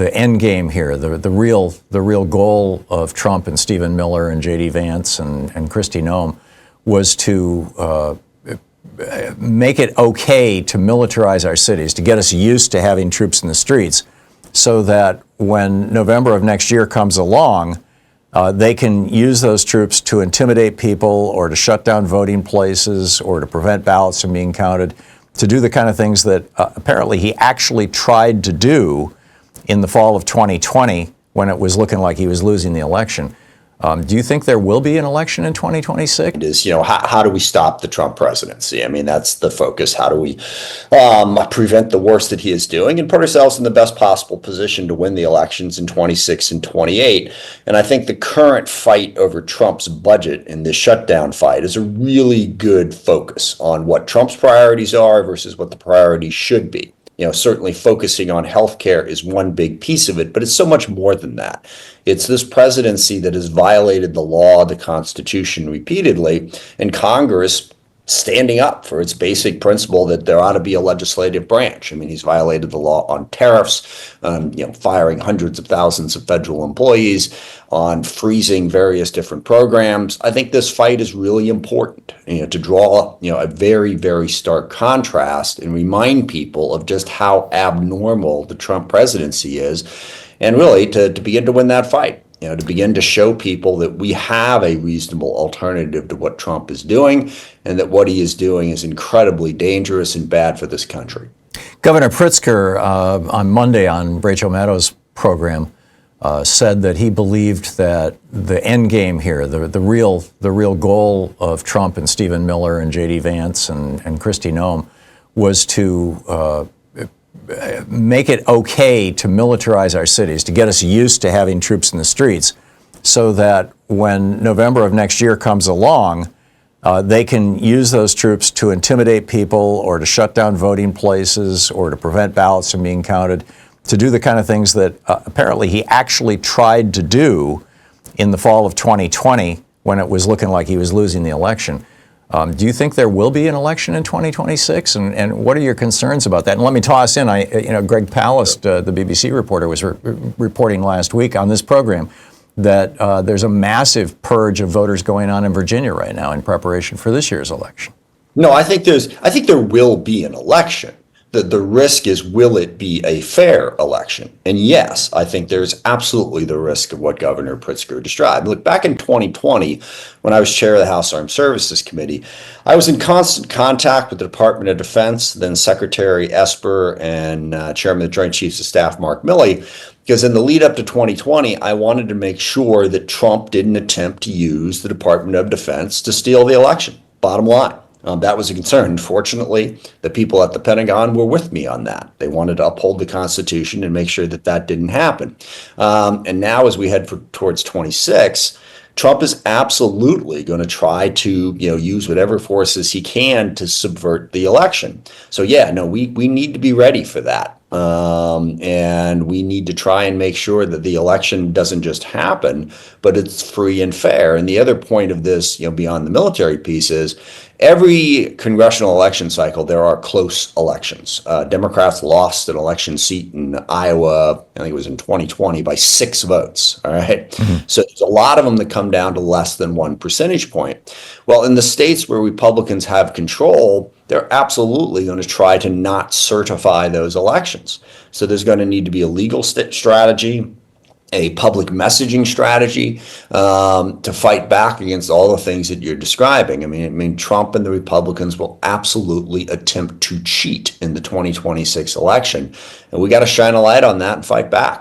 the end game here, the real goal of Trump and Stephen Miller and J.D. Vance and Kristi Noem was to make it okay to militarize our cities, to get us used to having troops in the streets, so that when November of next year comes along, they can use those troops to intimidate people or to shut down voting places or to prevent ballots from being counted, to do the kind of things that apparently he actually tried to do in the fall of 2020 when it was looking like he was losing the election. Do you think there will be an election in 2026? Is, how do we stop the Trump presidency? I mean, that's the focus. How do we prevent the worst that he is doing and put ourselves in the best possible position to win the elections in 26 and 28? And I think the current fight over Trump's budget and this shutdown fight is a really good focus on what Trump's priorities are versus what the priorities should be. Certainly focusing on healthcare is one big piece of it, but it's so much more than that. It's this presidency that has violated the law, the Constitution repeatedly, and Congress standing up for its basic principle that there ought to be a legislative branch. I mean, he's violated the law on tariffs, firing hundreds of thousands of federal employees, on freezing various different programs. I think this fight is really important, to draw, a very, very stark contrast and remind people of just how abnormal the Trump presidency is, and really to begin to win that fight. To begin to show people that we have a reasonable alternative to what Trump is doing, and that what he is doing is incredibly dangerous and bad for this country. Governor Pritzker on Monday on Rachel Maddow's program said that he believed that the end game here, the real goal of Trump and Stephen Miller and J.D. Vance and Kristi Noem was to make it okay to militarize our cities, to get us used to having troops in the streets, so that when November of next year comes along, they can use those troops to intimidate people or to shut down voting places or to prevent ballots from being counted, to do the kind of things that apparently he actually tried to do in the fall of 2020 when it was looking like he was losing the election. Do you think there will be an election in 2026? And what are your concerns about that? And let me toss in, Greg Palast, the BBC reporter, was reporting last week on this program that there's a massive purge of voters going on in Virginia right now in preparation for this year's election. No, I think there will be an election. The risk is, will it be a fair election? And yes, I think there's absolutely the risk of what Governor Pritzker described. Look, back in 2020, when I was chair of the House Armed Services Committee, I was in constant contact with the Department of Defense, then Secretary Esper, and Chairman of the Joint Chiefs of Staff, Mark Milley, because in the lead up to 2020, I wanted to make sure that Trump didn't attempt to use the Department of Defense to steal the election. Bottom line. That was a concern. Fortunately, the people at the Pentagon were with me on that. They wanted to uphold the Constitution and make sure that that didn't happen. And now, as we head towards 26, Trump is absolutely going to try to, use whatever forces he can to subvert the election. So, we need to be ready for that. And we need to try and make sure that the election doesn't just happen, but it's free and fair. And the other point of this, beyond the military piece, is every congressional election cycle, there are close elections. Democrats lost an election seat in Iowa, I think it was in 2020, by 6 votes. All right. Mm-hmm. So there's a lot of them that come down to less than 1 percentage point. Well, in the states where Republicans have control, they're absolutely going to try to not certify those elections. So there's going to need to be a legal strategy, a public messaging strategy to fight back against all the things that you're describing. I mean, Trump and the Republicans will absolutely attempt to cheat in the 2026 election. And we got to shine a light on that and fight back.